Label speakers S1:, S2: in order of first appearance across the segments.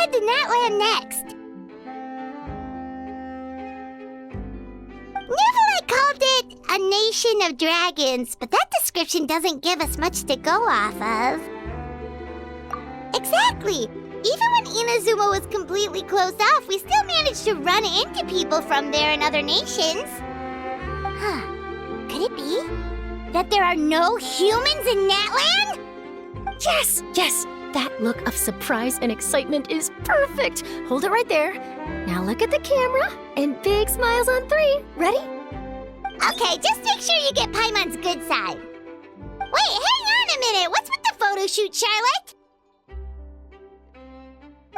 S1: head to Natlan next. Neverland called it a nation of dragons, but that description doesn't give us much to go off of. Exactly! Even when Inazuma was completely closed off, we still managed to run into people from there and other nations. Huh. Could it be that there are no humans in Natlan?
S2: Yes, yes! That look of surprise and excitement is perfect! Hold it right there. Now look at the camera, and big smiles on 3. Ready?
S1: Okay, just make sure you get Paimon's good side. Wait, hang on a minute! What's with the photo shoot, Charlotte?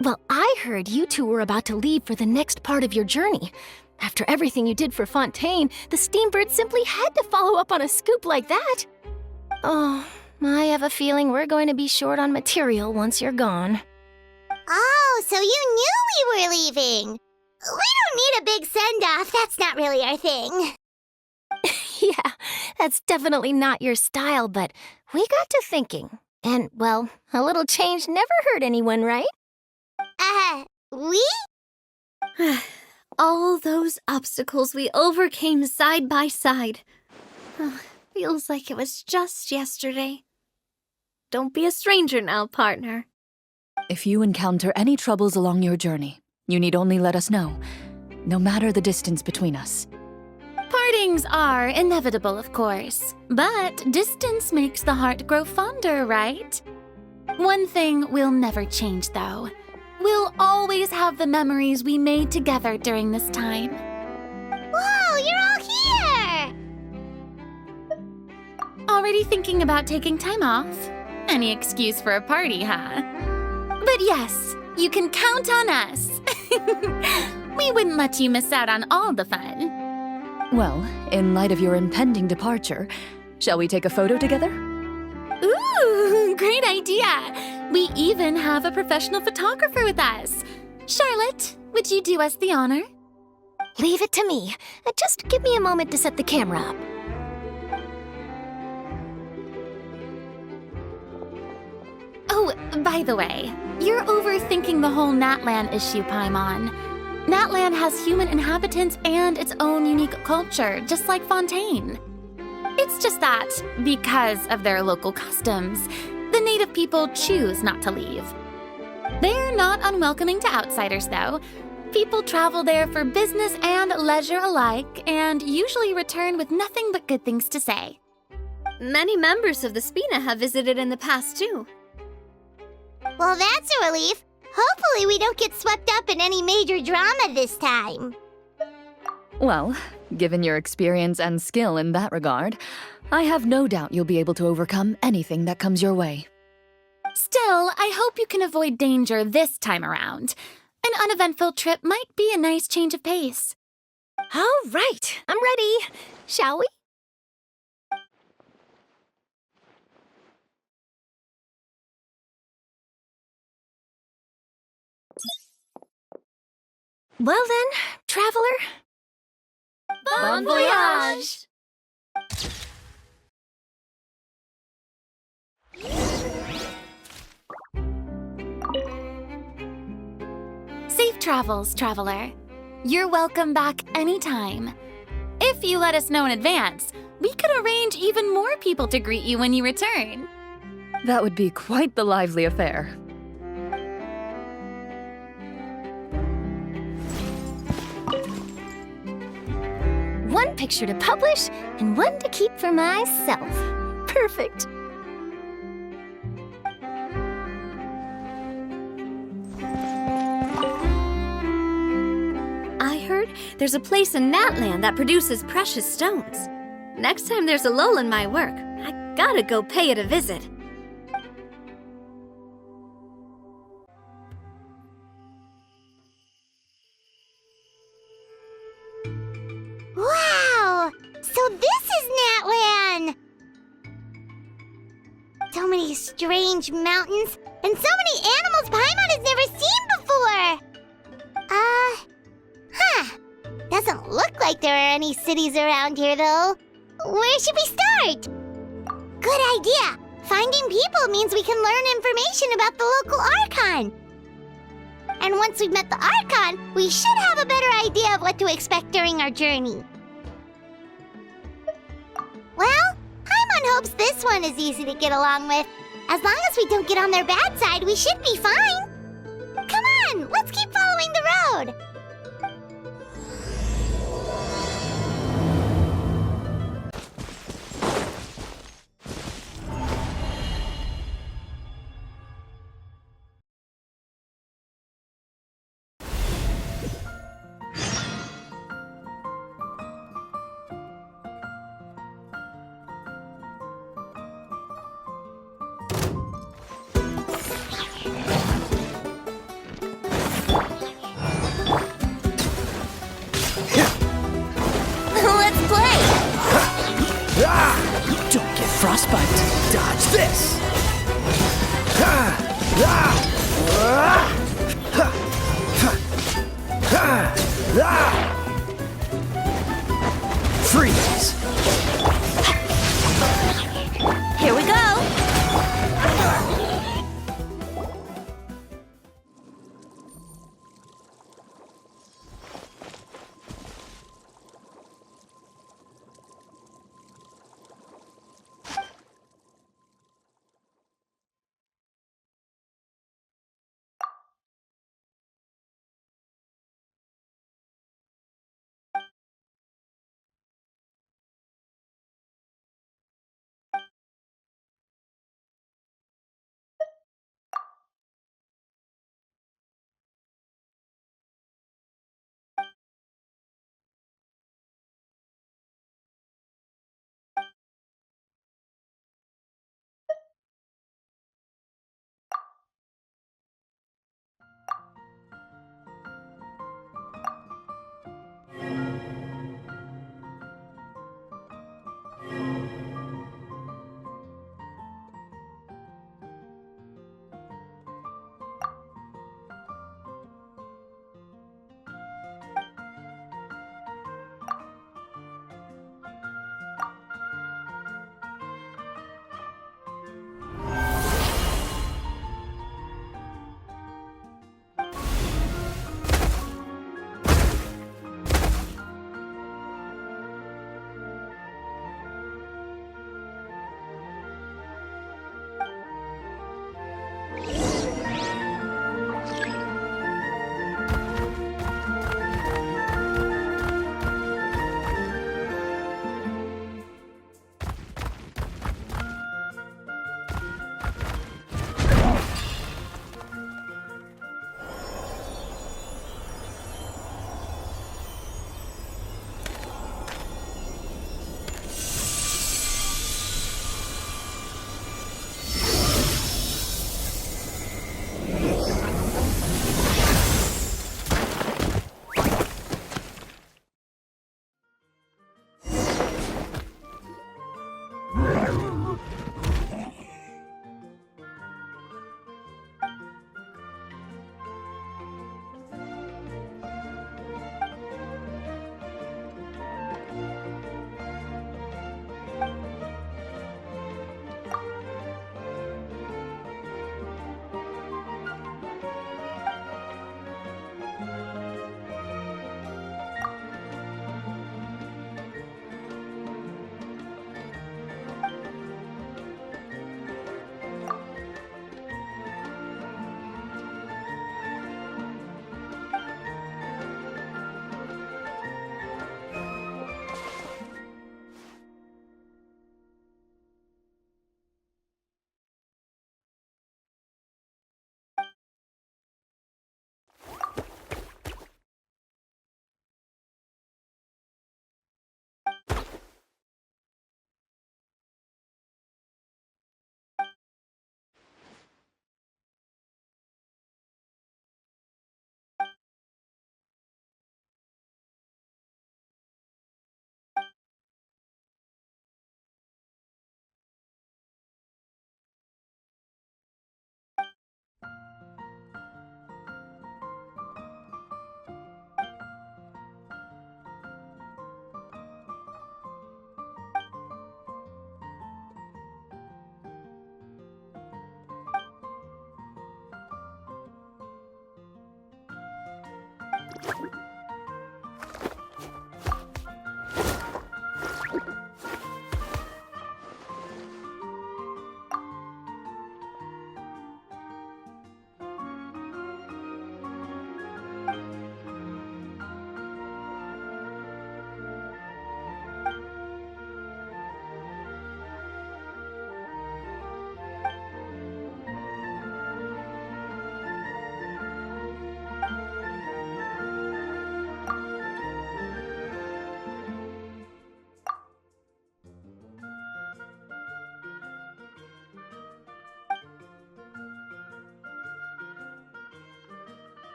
S2: Well, I heard you two were about to leave for the next part of your journey. After everything you did for Fontaine, the Steambird simply had to follow up on a scoop like that. Oh, I have a feeling we're going to be short on material once you're gone.
S1: Oh, so you knew we were leaving. We don't need a big send-off. That's not really our thing.
S2: Yeah, that's definitely not your style, but we got to thinking. And, well, a little change never hurt anyone, right?
S1: We?
S3: All those obstacles we overcame side by side. Feels like it was just yesterday. Don't be a stranger now, partner.
S4: If you encounter any troubles along your journey, you need only let us know, no matter the distance between us.
S5: Partings are inevitable, of course, but distance makes the heart grow fonder, right? One thing will never change, though. We'll always have the memories we made together during this time.
S1: Whoa, you're all here!
S5: Already thinking about taking time off? Any excuse for a party, huh? But yes, you can count on us. We wouldn't let you miss out on all the fun.
S4: Well, in light of your impending departure, shall we take a photo together?
S5: Ooh, great idea! We even have a professional photographer with us. Charlotte, would you do us the honor?
S2: Leave it to me. Just give me a moment to set the camera up.
S5: Oh, by the way, you're overthinking the whole Natlan issue, Paimon. Natlan has human inhabitants and its own unique culture, just like Fontaine. It's just that, because of their local customs, the native people choose not to leave. They're not unwelcoming to outsiders, though. People travel there for business and leisure alike, and usually return with nothing but good things to say.
S3: Many members of the Spina have visited in the past, too.
S1: Well, that's a relief. Hopefully we don't get swept up in any major drama this time.
S4: Well, given your experience and skill in that regard, I have no doubt you'll be able to overcome anything that comes your way.
S5: Still, I hope you can avoid danger this time around. An uneventful trip might be a nice change of pace.
S2: All right, I'm ready. Shall we? Well then, traveler.
S5: Bon voyage! Safe travels, traveler. You're welcome back anytime. If you let us know in advance, we could arrange even more people to greet you when you return.
S4: That would be quite the lively affair.
S2: One picture to publish and one to keep for myself. Perfect.
S3: I heard there's a place in Natlan that produces precious stones. Next time there's a lull in my work, I gotta go pay it a visit.
S1: Wow! So this is Natlan! So many strange mountains, and so many animals Paimon has never seen before! Doesn't look like there are any cities around here, though. Where should we start? Good idea! Finding people means we can learn information about the local archon. And once we've met the Archon, we should have a better idea of what to expect during our journey. Well, Paimon hopes this one is easy to get along with. As long as we don't get on their bad side, we should be fine. Come on, let's keep following the road.
S5: Let's play!
S6: Don't get frostbite. Dodge this. Freeze.
S5: Here we go!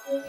S1: Whoa!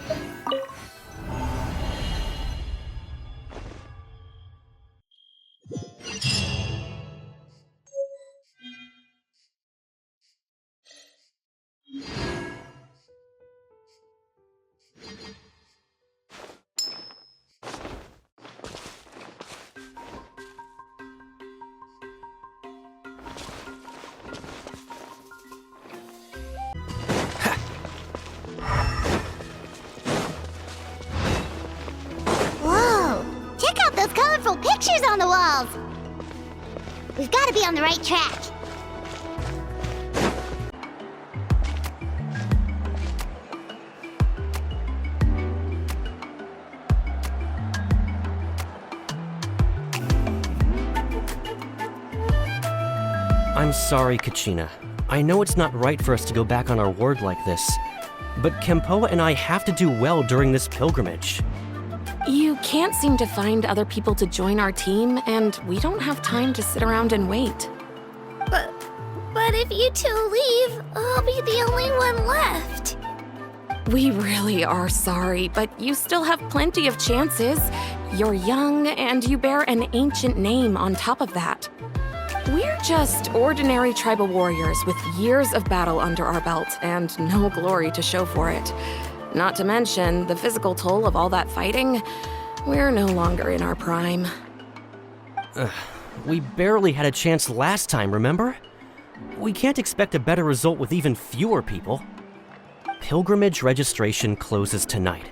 S1: Check out those colorful pictures on the walls! We've got to be on the right track.
S7: I'm sorry, Kachina. I know it's not right for us to go back on our word like this, but Kempoa and I have to do well during this pilgrimage.
S8: You can't seem to find other people to join our team, and we don't have time to sit around and wait.
S3: But if you two leave, I'll be the only one left.
S8: We really are sorry, but you still have plenty of chances. You're young, and you bear an ancient name on top of that. We're just ordinary tribal warriors with years of battle under our belt and no glory to show for it. Not to mention the physical toll of all that fighting. We're no longer in our prime.
S7: We barely had a chance last time, remember? We can't expect a better result with even fewer people. Pilgrimage registration closes tonight.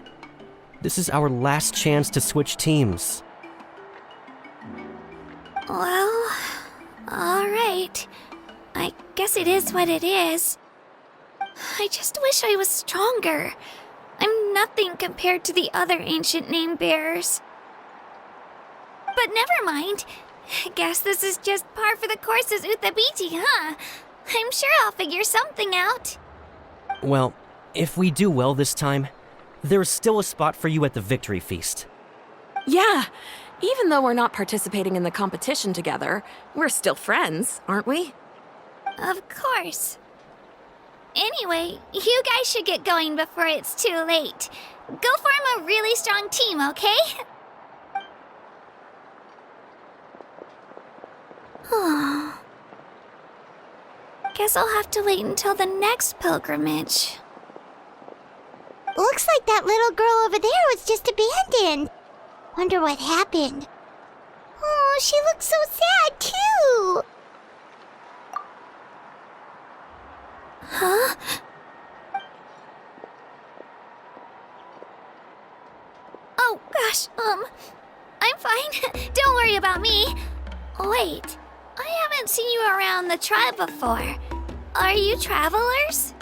S7: This is our last chance to switch teams.
S3: Well, alright. I guess it is what it is. I just wish I was stronger. I'm nothing compared to the other ancient name bearers. But never mind. Guess this is just par for the course as Uthabiti, huh? I'm sure I'll figure something out.
S7: Well, if we do well this time, there's still a spot for you at the victory feast.
S8: Yeah, even though we're not participating in the competition together, we're still friends, aren't we?
S3: Of course. Anyway, you guys should get going before it's too late. Go form a really strong team, okay? Guess I'll have to wait until the next pilgrimage.
S1: Looks like that little girl over there was just abandoned. Wonder what happened. Oh, she looks so sad, too.
S3: Huh? Oh, gosh, I'm fine. Don't worry about me. Wait, I haven't seen you around the tribe before. Are you travelers?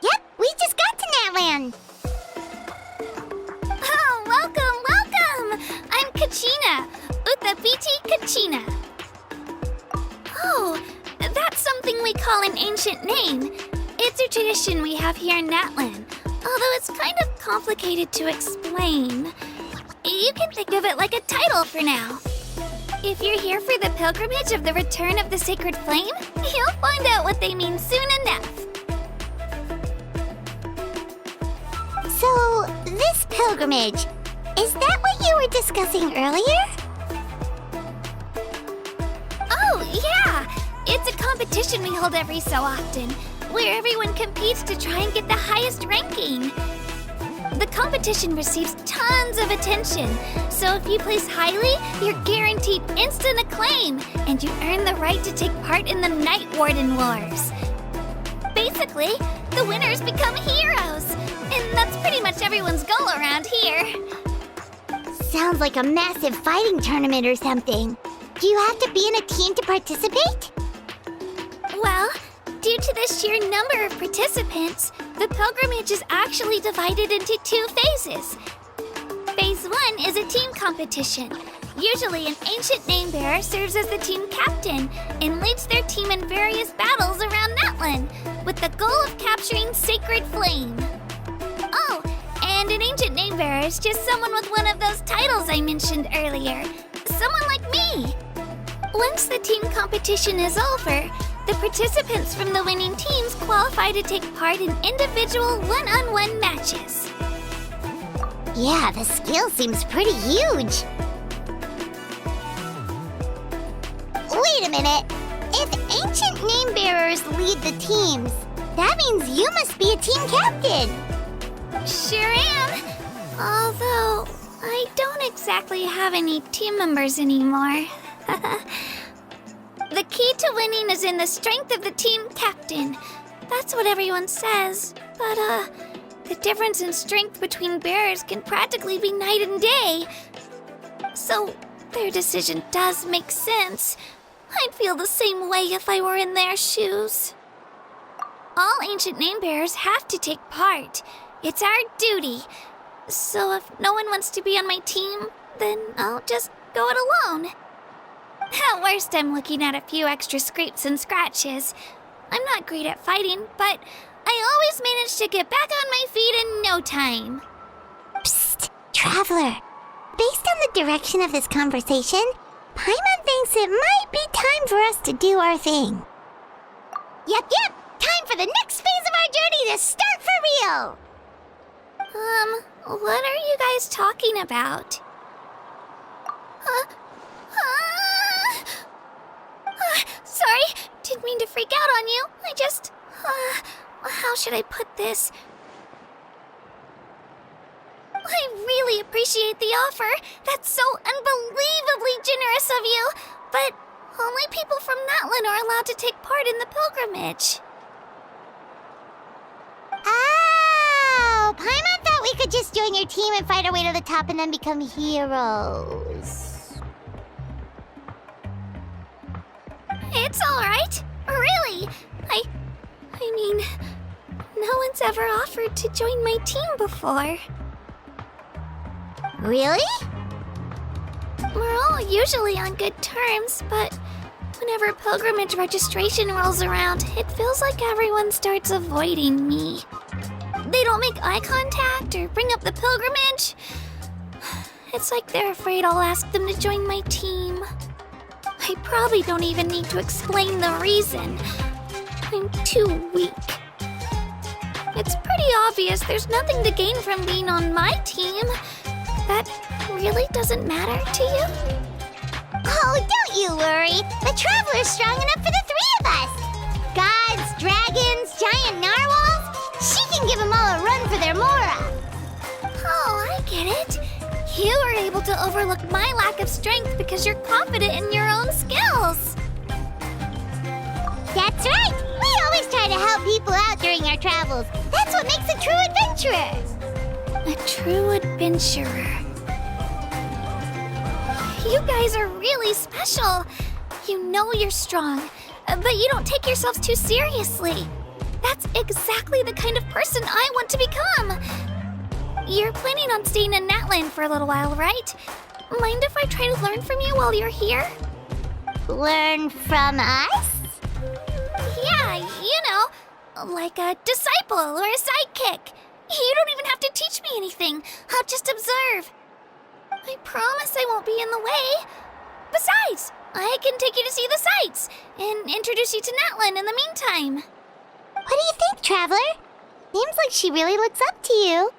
S1: Yep, we just got to Natlan.
S3: Oh, welcome, welcome! I'm Kachina, Uthabiti Kachina. Oh, that's something we call an ancient name. It's a tradition we have here in Natlan, although it's kind of complicated to explain. You can think of it like a title for now. If you're here for the pilgrimage of the return of the sacred flame, you'll find out what they mean soon enough.
S1: So, this pilgrimage, is that what you were discussing earlier?
S3: Oh, yeah! It's a competition we hold every so often, where everyone competes to try and get the highest ranking. The competition receives tons of attention, so if you place highly, you're guaranteed instant acclaim, and you earn the right to take part in the Night Warden Wars. Basically, the winners become heroes, and that's pretty much everyone's goal around here.
S1: Sounds like a massive fighting tournament or something. Do you have to be in a team to participate?
S3: Well, due to the sheer number of participants, the pilgrimage is actually divided into 2 phases. Phase 1 is a team competition. Usually an ancient name bearer serves as the team captain and leads their team in various battles around Natlan, with the goal of capturing Sacred Flame. Oh, and an ancient name bearer is just someone with one of those titles I mentioned earlier. Someone like me. Once the team competition is over, the participants from the winning teams qualify to take part in individual one-on-one matches.
S1: Yeah, the scale seems pretty huge. Wait a minute. If ancient name bearers lead the teams, that means you must be a team captain.
S3: Sure am. Although, I don't exactly have any team members anymore. The key to winning is in the strength of the team captain. That's what everyone says. But, the difference in strength between bearers can practically be night and day. So, their decision does make sense. I'd feel the same way if I were in their shoes. All ancient name bearers have to take part. It's our duty. So if no one wants to be on my team, then I'll just go it alone. At worst, I'm looking at a few extra scrapes and scratches. I'm not great at fighting, but I always manage to get back on my feet in no time.
S1: Psst, Traveler. Based on the direction of this conversation, Paimon thinks it might be time for us to do our thing. Yep. Time for the next phase of our journey to start for real.
S3: What are you guys talking about? Sorry, didn't mean to freak out on you. I just, how should I put this? I really appreciate the offer. That's so unbelievably generous of you. But only people from Natlan are allowed to take part in the pilgrimage.
S1: Oh, Paimon thought we could just join your team and fight our way to the top and then become heroes.
S3: It's all right. Really. I mean, no one's ever offered to join my team before.
S1: Really?
S3: We're all usually on good terms, but whenever pilgrimage registration rolls around, it feels like everyone starts avoiding me. They don't make eye contact or bring up the pilgrimage. It's like they're afraid I'll ask them to join my team. I probably don't even need to explain the reason. I'm too weak. It's pretty obvious there's nothing to gain from being on my team. That really doesn't matter to you?
S1: Oh, don't you worry. The Traveler's strong enough for the three of us. Gods, dragons, giant narwhals. She can give them all a run for their Mora.
S3: Oh, I get it. You were able to overlook my lack of strength because you're confident in your own skills.
S1: That's right. We always try to help people out during our travels. That's what makes a true adventurer.
S3: A true adventurer. You guys are really special. You know you're strong, but you don't take yourselves too seriously. That's exactly the kind of person I want to become. You're planning on staying in Natlan for a little while, right? Mind if I try to learn from you while you're here?
S1: Learn from us?
S3: Yeah, you know, like a disciple or a sidekick. You don't even have to teach me anything. I'll just observe. I promise I won't be in the way. Besides, I can take you to see the sights and introduce you to Natlan in the meantime.
S1: What do you think, Traveler? Seems like she really looks up to you.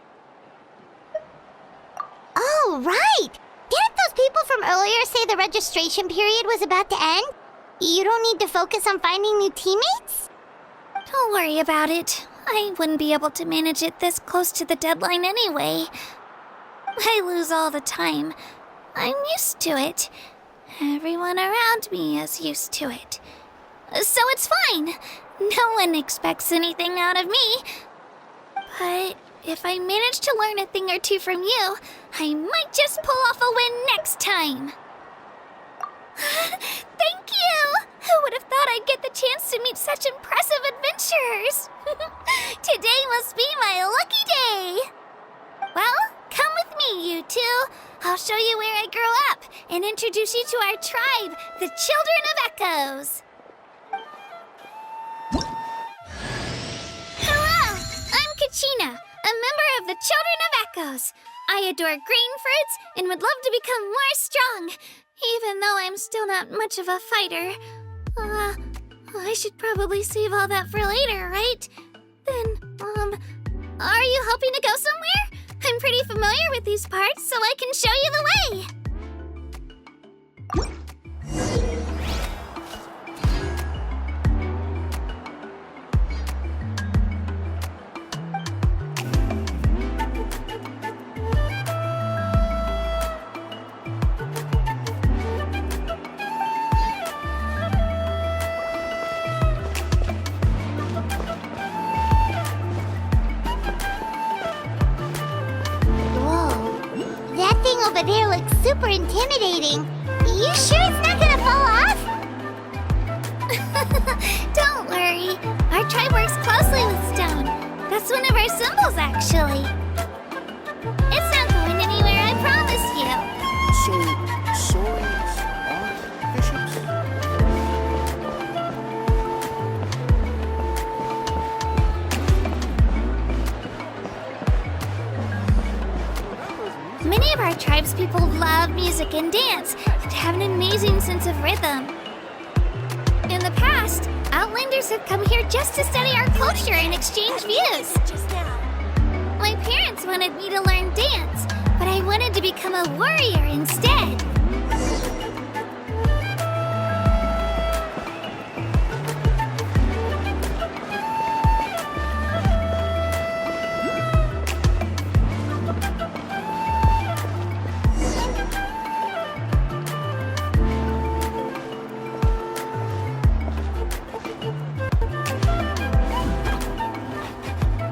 S1: Oh, right! Didn't those people from earlier say the registration period was about to end? You don't need to focus on finding new teammates?
S3: Don't worry about it. I wouldn't be able to manage it this close to the deadline anyway. I lose all the time. I'm used to it. Everyone around me is used to it. So it's fine. No one expects anything out of me. But if I manage to learn a thing or two from you, I might just pull off a win next time. Thank you! Who would have thought I'd get the chance to meet such impressive adventurers? Today must be my lucky day! Well, come with me, you two. I'll show you where I grew up and introduce you to our tribe, the Children of Echoes. Hello, I'm Kachina, a member of the Children of Echoes. I adore green fruits and would love to become more strong, even though I'm still not much of a fighter. I should probably save all that for later, right? Then, are you hoping to go somewhere? I'm pretty familiar with these parts, so I can show you the way.
S1: That thing over there looks super intimidating. You sure it's not gonna fall off?
S3: Don't worry. Our tribe works closely with stone. That's one of our symbols, actually. It's not going anywhere, I promise you.
S9: So, saurians aren't bishops?
S3: Many of our tribespeople love music and dance and have an amazing sense of rhythm. In the past, Outlanders have come here just to study our culture and exchange views. My parents wanted me to learn dance, but I wanted to become a warrior instead.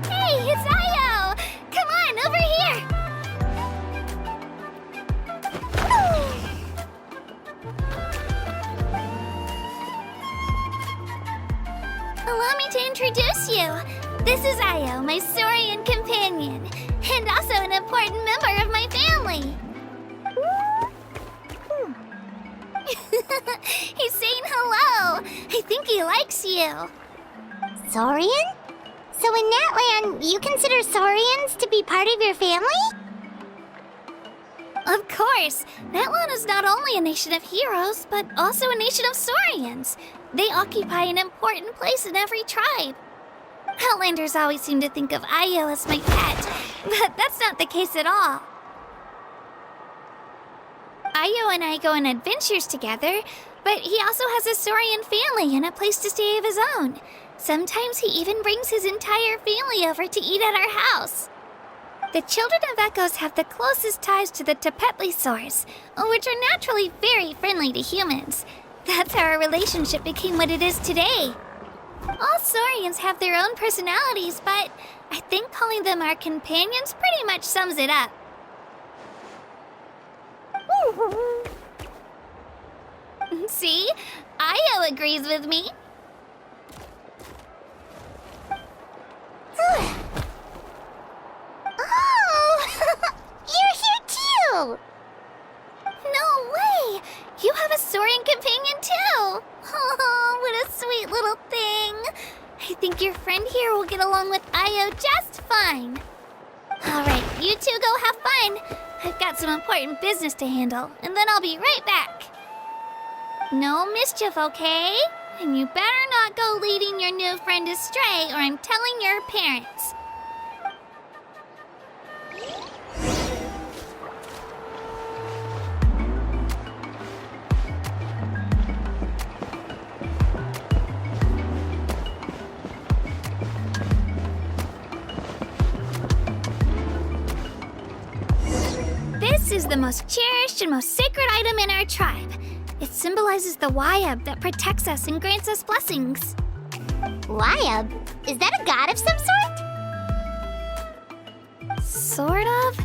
S3: Hey, it's Io! Come on, over here! Allow me to introduce you. This is Io, my Saurian companion, and also an important member of my family. He's saying hello. I think he likes you.
S1: Saurian? So in Natlan, you consider Saurians to be part of your family?
S3: Of course, Natlan is not only a nation of heroes, but also a nation of Saurians. They occupy an important place in every tribe. Outlanders always seem to think of Io as my pet, but that's not the case at all. Io and I go on adventures together, but he also has a Saurian family and a place to stay of his own. Sometimes he even brings his entire family over to eat at our house. The children of Echoes have the closest ties to the Tepetlisaurs, which are naturally very friendly to humans. That's how our relationship became what it is today. All Saurians have their own personalities, but I think calling them our companions pretty much sums it up. See? Io agrees with me.
S1: Oh! You're here too!
S3: No way! You have a Saurian companion too! Oh, what a sweet little thing! I think your friend here will get along with Io just fine. Alright, you two go have fun. I've got some important business to handle, and then I'll be right back. No mischief, okay? And you better not go leading your new friend astray, or I'm telling your parents. This is the most cherished and most sacred item in our tribe. It symbolizes the Wayab that protects us and grants us blessings.
S1: Wayab? Is that a god of some sort?
S3: Sort of.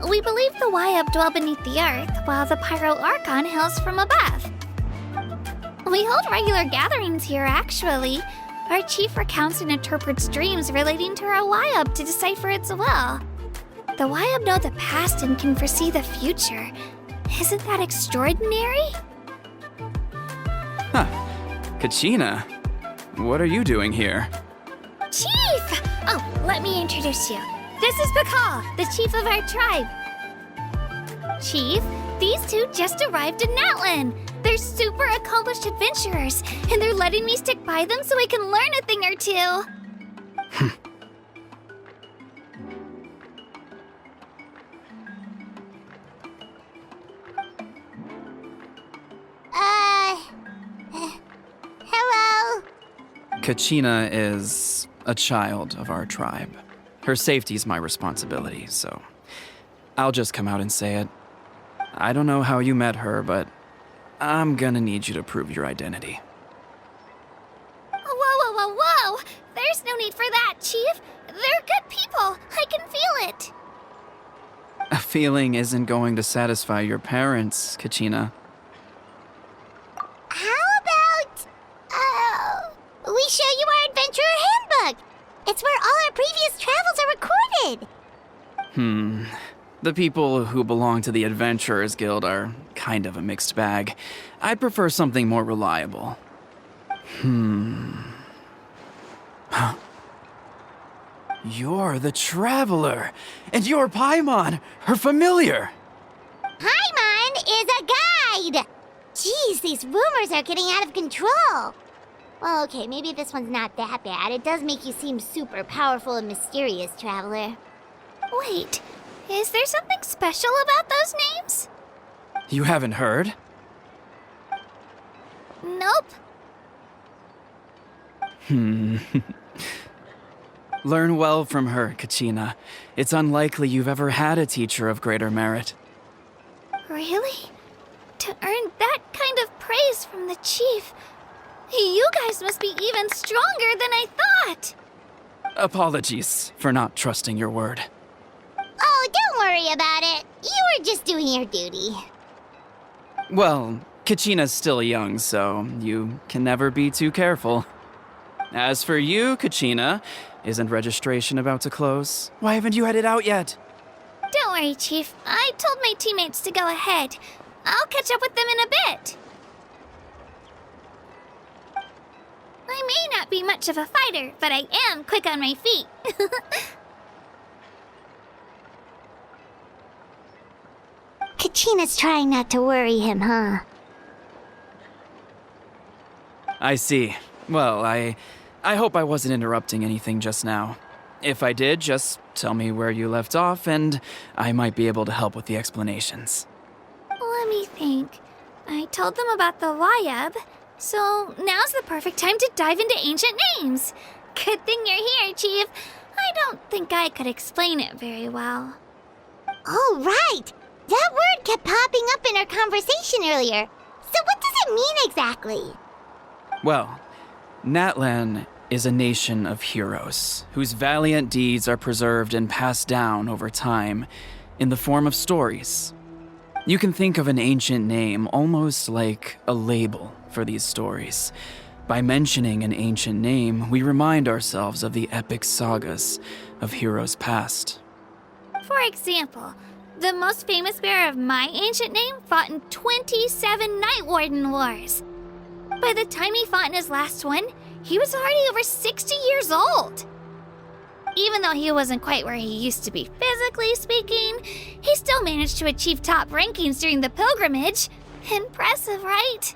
S3: We believe the Wayab dwell beneath the earth, while the Pyro Archon hails from above. We hold regular gatherings here, actually. Our chief recounts and interprets dreams relating to our Wayab to decipher its will. The Wayab know the past and can foresee the future. Isn't that extraordinary?
S6: Huh. Kachina, what are you doing here?
S3: Chief! Oh, let me introduce you. This is Pakal, the chief of our tribe. Chief, these two just arrived in Natlan. They're super accomplished adventurers, and they're letting me stick by them so I can learn a thing or two.
S6: Kachina is a child of our tribe. Her safety's my responsibility, so I'll just come out and say it. I don't know how you met her, but I'm gonna need you to prove your identity.
S3: Whoa, whoa, whoa, whoa! There's no need for that, Chief. They're good people. I can feel it.
S6: A feeling isn't going to satisfy your parents, Kachina.
S1: How about, we show you our adventurer handbook? It's where all our previous travels are recorded.
S6: The people who belong to the Adventurers Guild are kind of a mixed bag. I'd prefer something more reliable. You're the Traveler, and you're Paimon, her familiar.
S1: Paimon is a guide! Jeez, these rumors are getting out of control. Well, okay, maybe this one's not that bad. It does make you seem super powerful and mysterious, Traveler.
S3: Wait, is there something special about those names?
S6: You haven't heard?
S3: Nope.
S6: Learn well from her, Kachina. It's unlikely you've ever had a teacher of greater merit.
S3: Really? To earn that kind of praise from the Chief, you guys must be even stronger than I thought.
S6: Apologies for not trusting your word.
S1: Oh, don't worry about it. You were just doing your duty.
S6: Well, Kachina's still young, so you can never be too careful. As for you, Kachina, isn't registration about to close? Why haven't you headed out yet?
S3: Don't worry, Chief. I told my teammates to go ahead. I'll catch up with them in a bit. I may not be much of a fighter, but I am quick on my feet.
S1: Kachina's trying not to worry him, huh?
S6: I see. Well, I hope I wasn't interrupting anything just now. If I did, just tell me where you left off, and I might be able to help with the explanations.
S3: Let me think. I told them about the Wayab, so now's the perfect time to dive into ancient names. Good thing you're here, Chief. I don't think I could explain it very well.
S1: Oh, right! That word kept popping up in our conversation earlier. So what does it mean exactly?
S6: Well, Natlan is a nation of heroes whose valiant deeds are preserved and passed down over time in the form of stories. You can think of an ancient name almost like a label for these stories. By mentioning an ancient name, we remind ourselves of the epic sagas of heroes past.
S3: For example, the most famous bearer of my ancient name fought in 27 Night Warden Wars. By the time he fought in his last one, he was already over 60 years old. Even though he wasn't quite where he used to be physically speaking, he still managed to achieve top rankings during the pilgrimage. Impressive, right?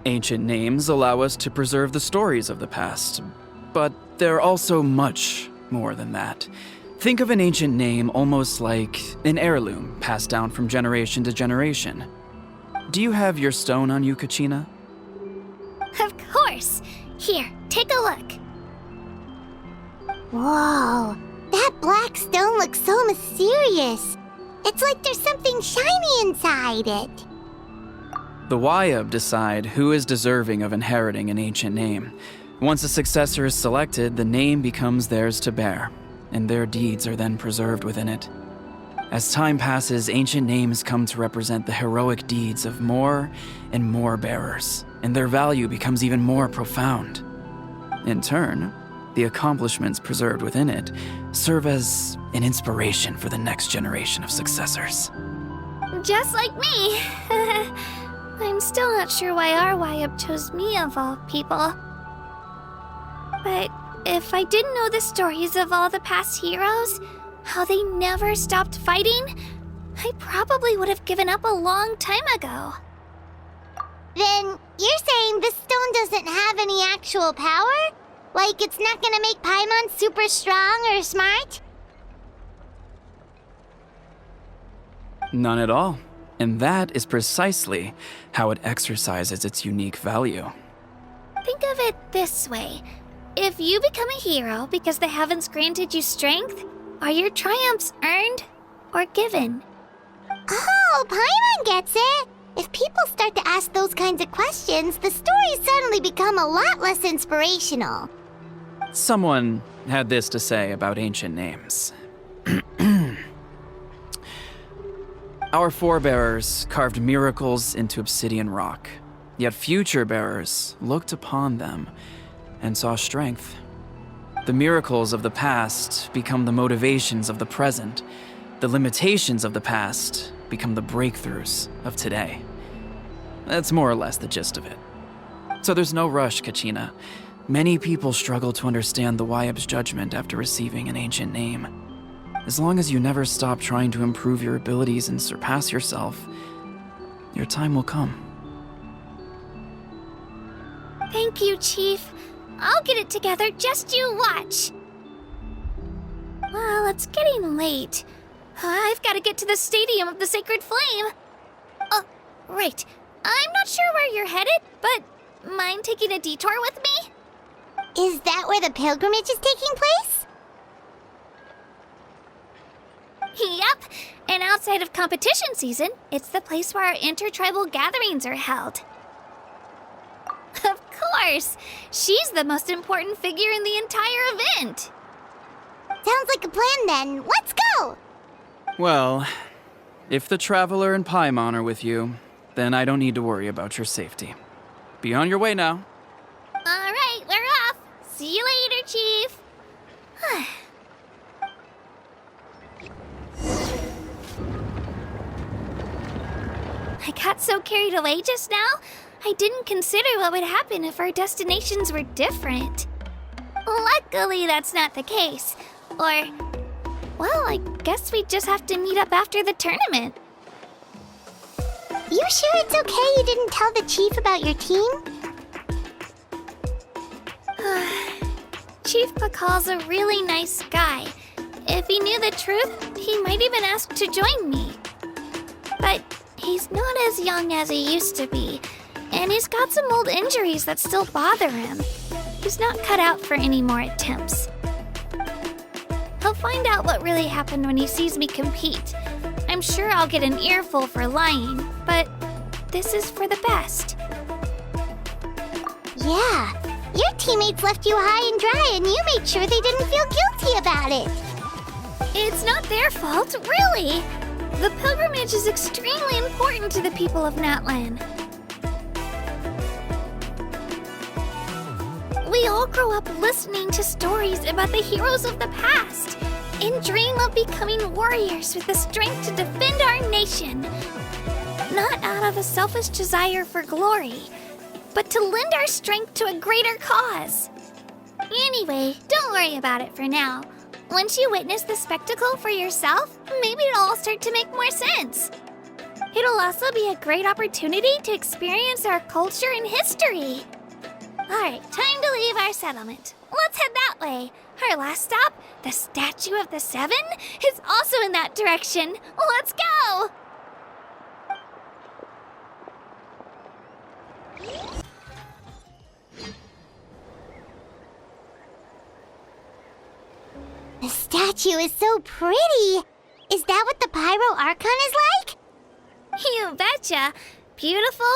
S6: Ancient names allow us to preserve the stories of the past, but they're also much more than that. Think of an ancient name almost like an heirloom passed down from generation to generation. Do you have your stone on you, Kachina?
S3: Of course. Here, take a look.
S1: Whoa, that black stone looks so mysterious. It's like there's something shiny inside it.
S6: The Wayab decide who is deserving of inheriting an ancient name. Once a successor is selected, the name becomes theirs to bear, and their deeds are then preserved within it. As time passes, ancient names come to represent the heroic deeds of more and more bearers, and their value becomes even more profound. In turn, the accomplishments preserved within it serve as an inspiration for the next generation of successors.
S3: Just like me. I'm still not sure why our Wayab chose me of all people. But if I didn't know the stories of all the past heroes, how they never stopped fighting, I probably would have given up a long time ago.
S1: Then you're saying this stone doesn't have any actual power? Like it's not gonna make Paimon super strong or smart?
S6: None at all. And that is precisely how it exercises its unique value.
S3: Think of it this way. If you become a hero because the heavens granted you strength, are your triumphs earned or given?
S1: Oh, Paimon gets it! If people start to ask those kinds of questions, the stories suddenly become a lot less inspirational.
S6: Someone had this to say about ancient names. Our forebearers carved miracles into obsidian rock, yet future bearers looked upon them and saw strength. The miracles of the past become the motivations of the present. The limitations of the past become the breakthroughs of today. That's more or less the gist of it. So there's no rush, Kachina. Many people struggle to understand the Wyab's judgment after receiving an ancient name. As long as you never stop trying to improve your abilities and surpass yourself, your time will come.
S3: Thank you, Chief. I'll get it together, just you watch. Well, it's getting late. I've got to get to the Stadium of the Sacred Flame. Oh, right. I'm not sure where you're headed, but mind taking a detour with me?
S1: Is that where the pilgrimage is taking place?
S3: Yep, and outside of competition season, it's the place where our intertribal gatherings are held. Of course! She's the most important figure in the entire event!
S1: Sounds like a plan then. Let's go!
S6: Well, if the Traveler and Paimon are with you, then I don't need to worry about your safety. Be on your way now.
S3: Alright, we're off! See you later, Chief! I got so carried away just now, I didn't consider what would happen if our destinations were different. Luckily, that's not the case. Or, well, I guess we just have to meet up after the tournament.
S1: You sure it's okay you didn't tell the chief about your team?
S3: Chief Pakal's a really nice guy. If he knew the truth, he might even ask to join me. But he's not as young as he used to be, and he's got some old injuries that still bother him. He's not cut out for any more attempts. He'll find out what really happened when he sees me compete. I'm sure I'll get an earful for lying, but this is for the best.
S1: Yeah, your teammates left you high and dry and you made sure they didn't feel guilty about it.
S3: It's not their fault, really. The pilgrimage is extremely important to the people of Natlan. We all grow up listening to stories about the heroes of the past and dream of becoming warriors with the strength to defend our nation. Not out of a selfish desire for glory, but to lend our strength to a greater cause. Anyway, don't worry about it for now. Once you witness the spectacle for yourself, maybe it'll all start to make more sense. It'll also be a great opportunity to experience our culture and history. Alright, time to leave our settlement. Let's head that way. Our last stop, the Statue of the Seven, is also in that direction. Let's go!
S1: The statue is so pretty. Is that what the Pyro Archon is like?
S3: You betcha. Beautiful,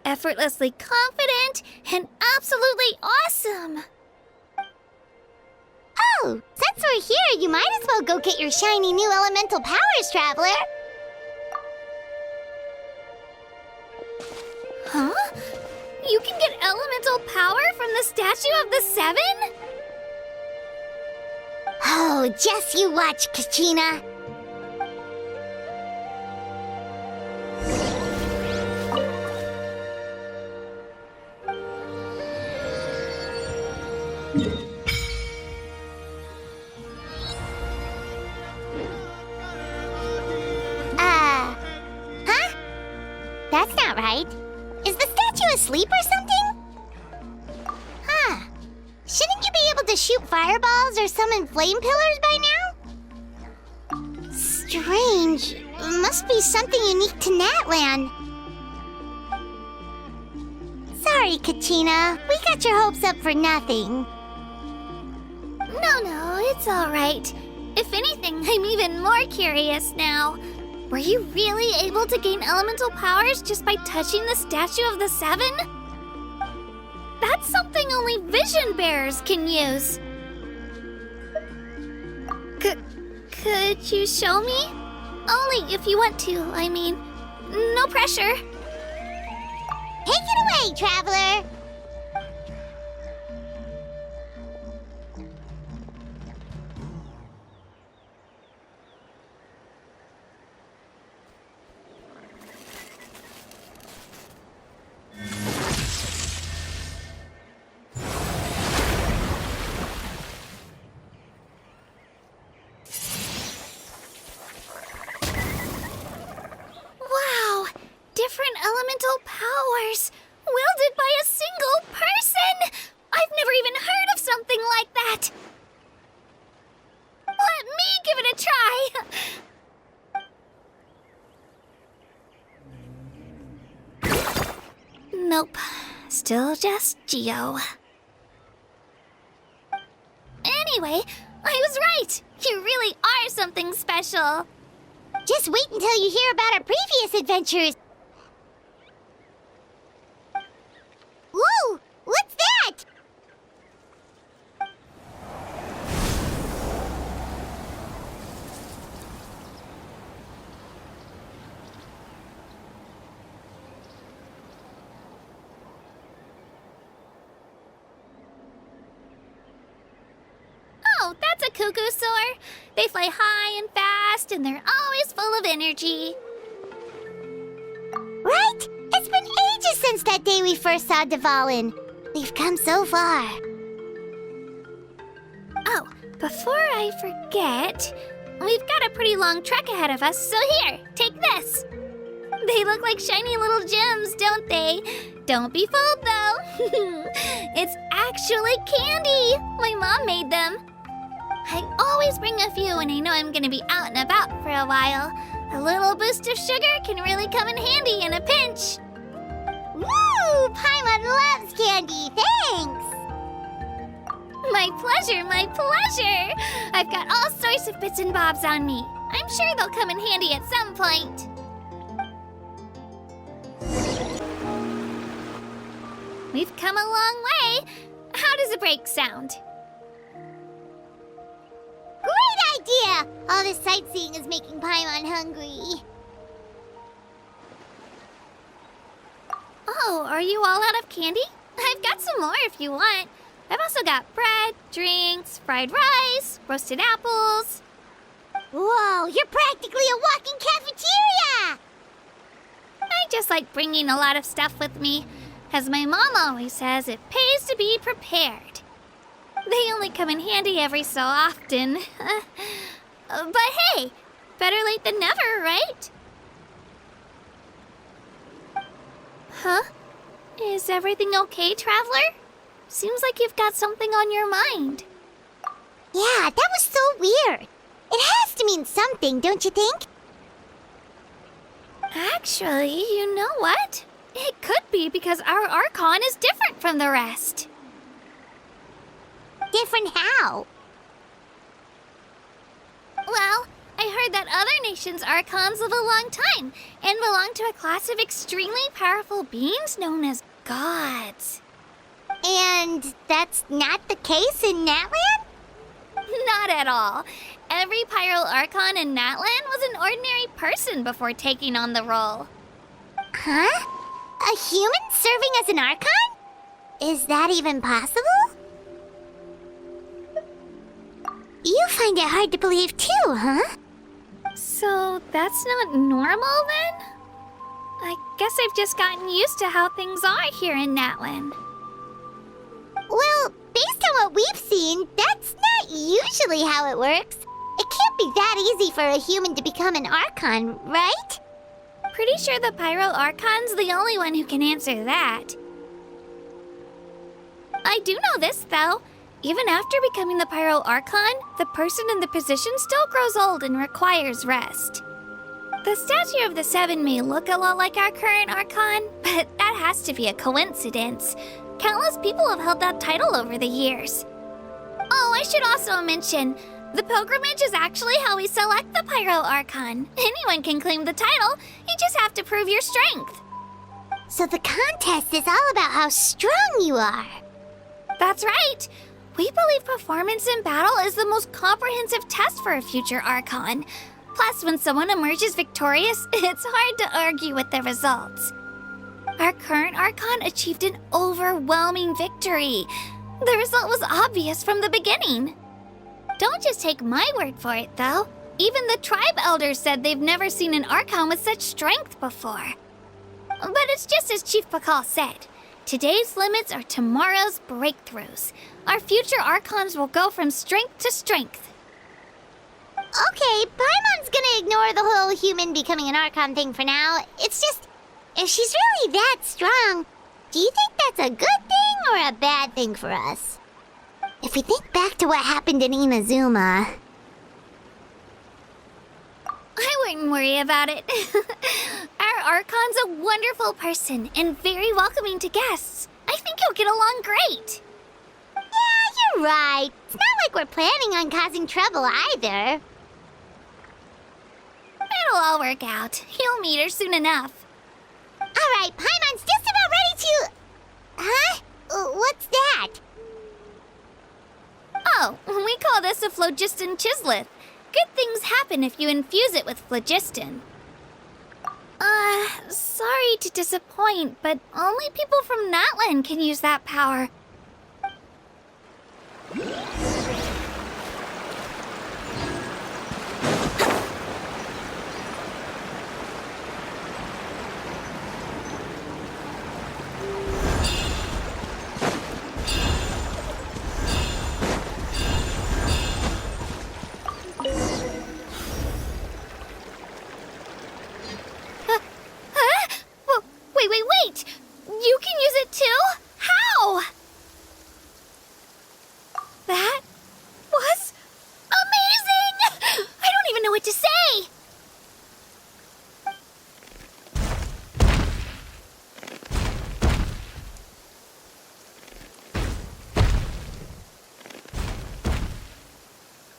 S3: effortlessly confident, and absolutely awesome.
S1: Oh, since we're here, you might as well go get your shiny new elemental powers, Traveler.
S3: Huh? You can get elemental power from the Statue of the Seven?
S1: Oh, just you watch, Kachina. Huh? That's not right. Is the statue asleep or something? Huh. Shouldn't you be able to shoot fireballs or summon flame pillars by now? Strange. Must be something unique to Natlan. Sorry, Katina. We got your hopes up for nothing.
S3: No, it's all right. If anything, I'm even more curious now. Were you really able to gain elemental powers just by touching the Statue of the Seven? That's something only vision bearers can use. Could you show me? Only if you want to, I mean. No pressure.
S1: Take it away, Traveler!
S3: Wow! Different elemental powers! Wielded by a single person! I've never even heard of something like that! Let me give it a try! Nope. Still just Geo. Anyway, I was right! You really are something special!
S1: Just wait until you hear about our previous adventures. Whoa! What's that?
S3: Oh, that's a cuckoo soar. They fly high and fast, and they're always full of energy.
S1: Right? It's been ages since that day we first saw Dvalin. We've come so far.
S3: Oh, before I forget, we've got a pretty long trek ahead of us, so here, take this. They look like shiny little gems, don't they? Don't be fooled, though. It's actually candy. My mom made them. I always bring a few when I know I'm gonna be out and about for a while. A little boost of sugar can really come in handy in a pinch.
S1: Woo! Paimon loves candy, thanks!
S3: My pleasure, my pleasure! I've got all sorts of bits and bobs on me. I'm sure they'll come in handy at some point. We've come a long way. How does a break sound?
S1: Great idea! All this sightseeing is making Paimon hungry.
S3: Oh, are you all out of candy? I've got some more if you want. I've also got bread, drinks, fried rice, roasted apples.
S1: Whoa, you're practically a walking cafeteria!
S3: I just like bringing a lot of stuff with me. As my mom always says, it pays to be prepared. They only come in handy every so often. But hey, better late than never, right? Huh? Is everything okay, Traveler? Seems like you've got something on your mind.
S1: Yeah, that was so weird. It has to mean something, don't you think?
S3: Actually, you know what? It could be because our Archon is different from the rest.
S1: Different how?
S3: Well, I heard that other nations' Archons live a long time and belong to a class of extremely powerful beings known as gods.
S1: And that's not the case in Natlan?
S3: Not at all. Every Pyro Archon in Natlan was an ordinary person before taking on the role.
S1: Huh? A human serving as an Archon? Is that even possible? You find it hard to believe too, huh?
S3: So that's not normal then? I guess I've just gotten used to how things are here in Natlan.
S1: Well, based on what we've seen, that's not usually how it works. It can't be that easy for a human to become an Archon, right?
S3: Pretty sure the Pyro Archon's the only one who can answer that. I do know this, though. Even after becoming the Pyro Archon, the person in the position still grows old and requires rest. The statue of the Seven may look a lot like our current Archon, but that has to be a coincidence. Countless people have held that title over the years. Oh, I should also mention, the pilgrimage is actually how we select the Pyro Archon. Anyone can claim the title, you just have to prove your strength.
S1: So the contest is all about how strong you are.
S3: That's right. We believe performance in battle is the most comprehensive test for a future Archon. Plus, when someone emerges victorious, it's hard to argue with the results. Our current Archon achieved an overwhelming victory. The result was obvious from the beginning. Don't just take my word for it, though. Even the tribe elders said they've never seen an Archon with such strength before. But it's just as Chief Pakal said. Today's limits are tomorrow's breakthroughs. Our future Archons will go from strength to strength.
S1: Okay, Paimon's gonna ignore the whole human becoming an Archon thing for now. It's just, if she's really that strong, do you think that's a good thing or a bad thing for us? If we think back to what happened in Inazuma...
S3: I wouldn't worry about it. Our Archon's a wonderful person and very welcoming to guests. I think you'll get along great.
S1: Yeah, you're right. It's not like we're planning on causing trouble either.
S3: It'll all work out. You'll meet her soon enough.
S1: All right, Paimon's just about ready to... Huh? What's that?
S3: Oh, we call this a phlogiston chisleth. Good things happen if you infuse it with phlogiston. Sorry to disappoint, but only people from Natlan can use that power. Wait! You can use it too? How? That was amazing! I don't even know what to say!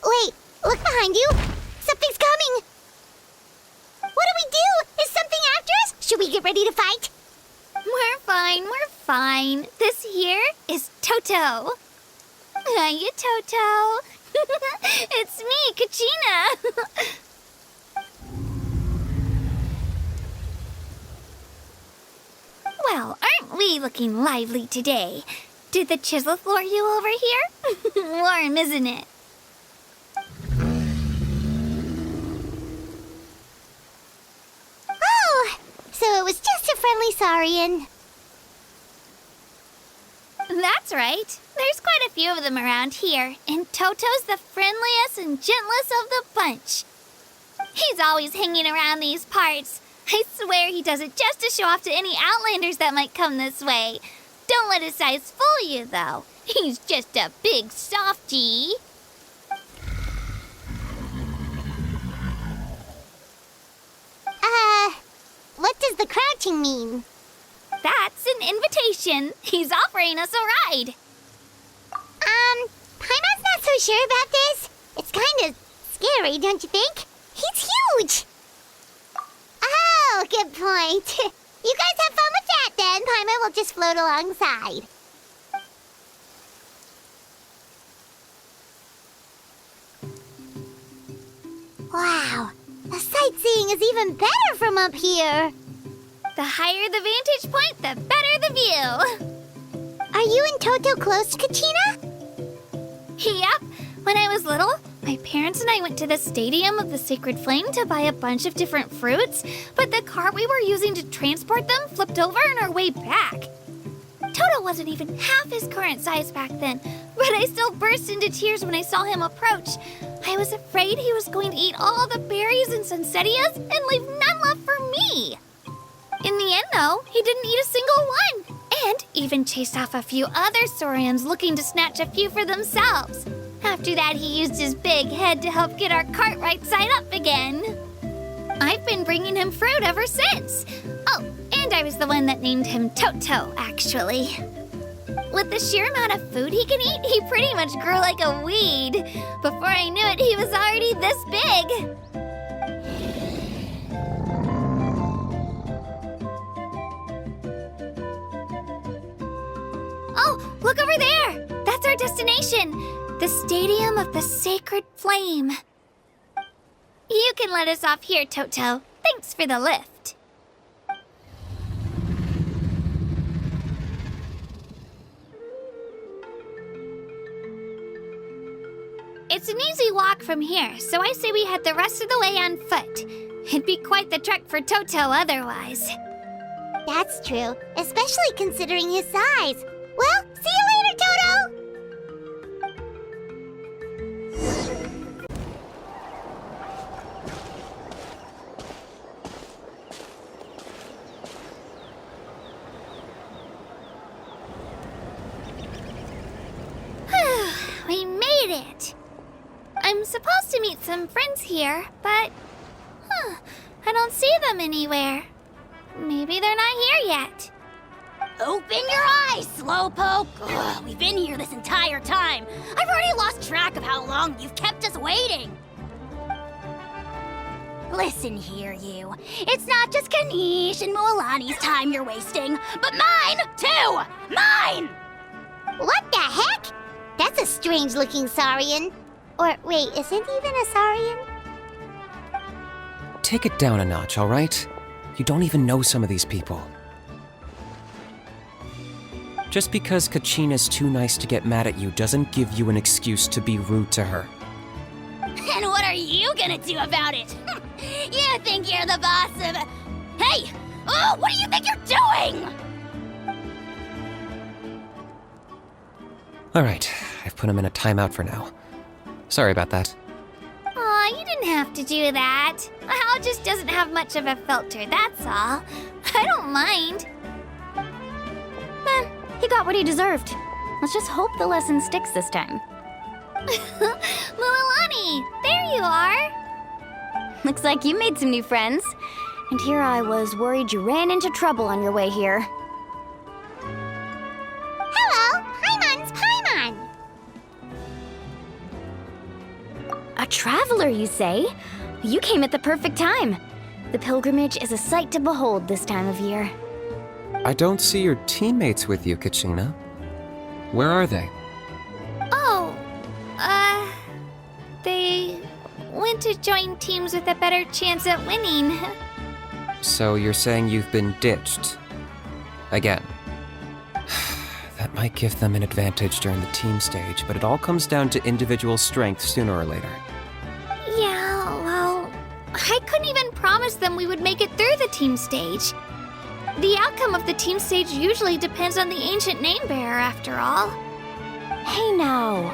S1: Wait, look behind you! Something's coming! What do we do? Is something after us? Should we get ready to fight?
S3: We're fine. This here is Toto. Hiya, Toto. It's me, Kachina. Well, aren't we looking lively today? Did the chisleth lure you over here? Warm, isn't it?
S1: Oh, so it was just a friendly saurian.
S3: That's right. There's quite a few of them around here, and Toto's the friendliest and gentlest of the bunch. He's always hanging around these parts. I swear he does it just to show off to any outlanders that might come this way. Don't let his size fool you, though. He's just a big softie.
S1: What does the crouching mean?
S3: That's an invitation. He's offering us a ride.
S1: Paimon's not so sure about this. It's kind of scary, don't you think? He's huge! Oh, good point. You guys have fun with that then. Paimon will just float alongside. Wow, the sightseeing is even better from up here.
S3: The higher the vantage point, the better the view.
S1: Are you and Toto close, Kachina?
S3: Yep. When I was little, my parents and I went to the Stadium of the Sacred Flame to buy a bunch of different fruits, but the cart we were using to transport them flipped over on our way back. Toto wasn't even half his current size back then, but I still burst into tears when I saw him approach. I was afraid he was going to eat all the berries and sunsettias and leave none left for me. In the end, though, he didn't eat a single one, and even chased off a few other saurians looking to snatch a few for themselves. After that, he used his big head to help get our cart right side up again. I've been bringing him fruit ever since. Oh, and I was the one that named him Toto, actually. With the sheer amount of food he can eat, he pretty much grew like a weed. Before I knew it, he was already this big. Oh, look over there! That's our destination! The Stadium of the Sacred Flame. You can let us off here, Toto. Thanks for the lift. It's an easy walk from here, so I say we head the rest of the way on foot. It'd be quite the trek for Toto otherwise.
S1: That's true, especially considering his size. Well, see you later, Toto!
S3: We made it! I'm supposed to meet some friends here, but... I don't see them anywhere. Maybe they're not here yet.
S1: Open your eyes, Slowpoke! Ugh, we've been here this entire time. I've already lost track of how long you've kept us waiting. Listen here, you. It's not just Kanish and Moalani's time you're wasting, but mine, too! Mine! What the heck? That's a strange-looking Saurian. Or, wait, is it even a Saurian?
S10: Take it down a notch, all right? You don't even know some of these people. Just because Kachina's too nice to get mad at you doesn't give you an excuse to be rude to her.
S1: And what are you gonna do about it? You think you're the boss of... Hey! Oh, what do you think you're doing?
S10: All right, I've put him in a timeout for now. Sorry about that.
S3: Aw, you didn't have to do that. Hal just doesn't have much of a filter, that's all. I don't mind.
S2: He got what he deserved. Let's just hope the lesson sticks this time.
S3: Mualani, there you are.
S2: Looks like you made some new friends. And here I was worried you ran into trouble on your way here.
S1: Hello, Paimon's Paimon.
S2: A traveler, you say? You came at the perfect time. The pilgrimage is a sight to behold this time of year.
S10: I don't see your teammates with you, Kachina. Where are they?
S3: Oh, they went to join teams with a better chance at winning.
S10: So you're saying you've been ditched? Again. That might give them an advantage during the team stage, but it all comes down to individual strength sooner or later.
S3: Yeah, well, I couldn't even promise them we would make it through the team stage. The outcome of the team stage usually depends on the ancient name bearer, after all.
S2: Hey now.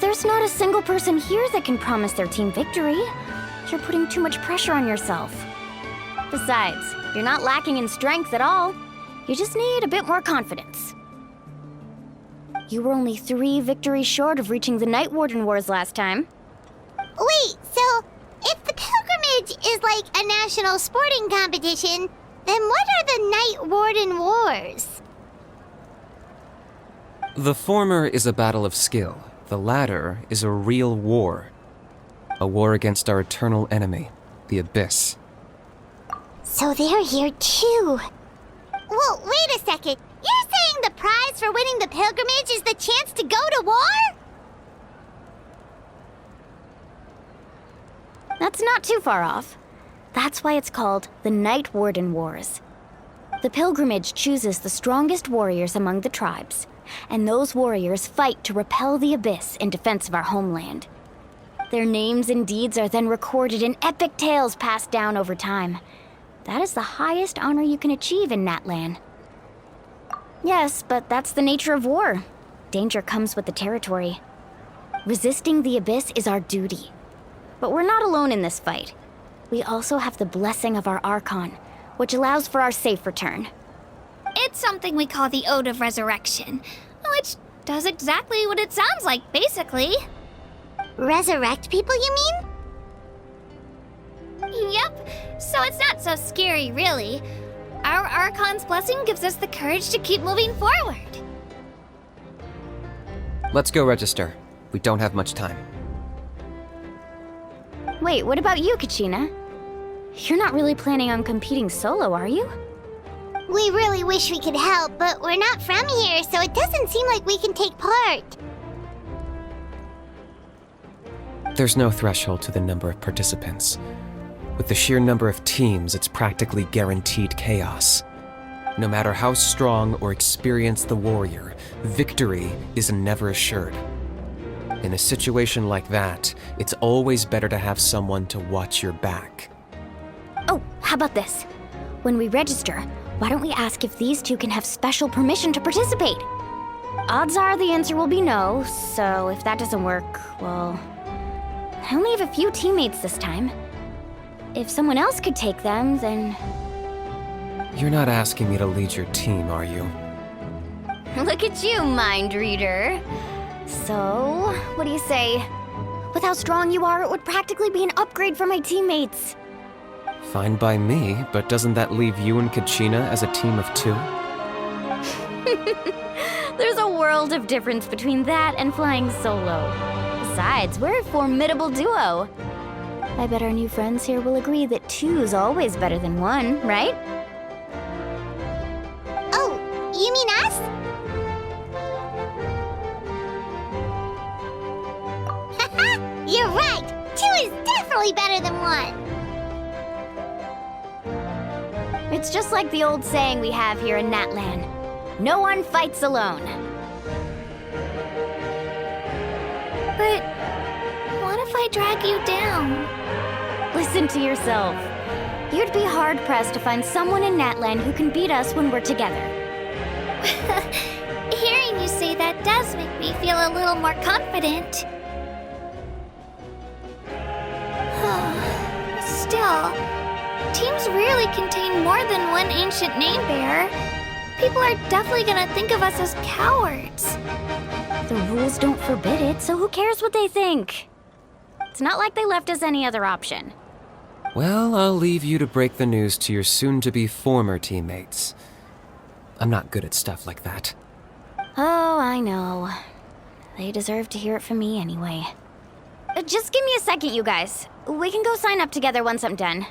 S2: There's not a single person here that can promise their team victory. You're putting too much pressure on yourself. Besides, you're not lacking in strength at all. You just need a bit more confidence. You were only 3 victories short of reaching the Night Warden Wars last time.
S1: Wait, so if the pilgrimage is like a national sporting competition, then what are the Night Warden Wars?
S10: The former is a battle of skill. The latter is a real war. A war against our eternal enemy, the Abyss.
S1: So they're here too. Well, wait a second. You're saying the prize for winning the pilgrimage is the chance to go to war?
S2: That's not too far off. That's why it's called the Night Warden Wars. The pilgrimage chooses the strongest warriors among the tribes, and those warriors fight to repel the Abyss in defense of our homeland. Their names and deeds are then recorded in epic tales passed down over time. That is the highest honor you can achieve in Natlan. Yes, but that's the nature of war. Danger comes with the territory. Resisting the Abyss is our duty. But we're not alone in this fight. We also have the blessing of our Archon, which allows for our safe return.
S3: It's something we call the Ode of Resurrection, which does exactly what it sounds like, basically.
S1: Resurrect people, you mean?
S3: Yep, So it's not so scary, really. Our Archon's blessing gives us the courage to keep moving forward.
S10: Let's go register. We don't have much time.
S2: Wait, what about you, Kachina? You're not really planning on competing solo, are you?
S1: We really wish we could help, but we're not from here, so it doesn't seem like we can take part.
S10: There's no threshold to the number of participants. With the sheer number of teams, it's practically guaranteed chaos. No matter how strong or experienced the warrior, victory is never assured. In a situation like that, it's always better to have someone to watch your back.
S2: Oh, how about this? When we register, why don't we ask if these two can have special permission to participate? Odds are the answer will be no, so if that doesn't work, well... I only have a few teammates this time. If someone else could take them, then...
S10: You're not asking me to lead your team, are you?
S2: Look at you, mind reader. So, what do you say? With how strong you are, it would practically be an upgrade for my teammates.
S10: Fine by me, but doesn't that leave you and Kachina as a team of 2?
S2: There's a world of difference between that and flying solo. Besides, we're a formidable duo. I bet our new friends here will agree that 2's always better than 1, right?
S1: Oh, you mean us? Haha, you're right! 2 is definitely better than 1!
S2: It's just like the old saying we have here in Natlan. No one fights alone.
S3: But what if I drag you down?
S2: Listen to yourself. You'd be hard-pressed to find someone in Natlan who can beat us when we're together.
S3: Hearing you say that does make me feel a little more confident. Still, teams rarely contain more than one ancient name bearer. People are definitely gonna think of us as cowards.
S2: The rules don't forbid it, so who cares what they think? It's not like they left us any other option.
S10: Well, I'll leave you to break the news to your soon-to-be former teammates. I'm not good at stuff like that.
S2: Oh, I know. They deserve to hear it from me anyway. Just give me a second, you guys. We can go sign up together once I'm done.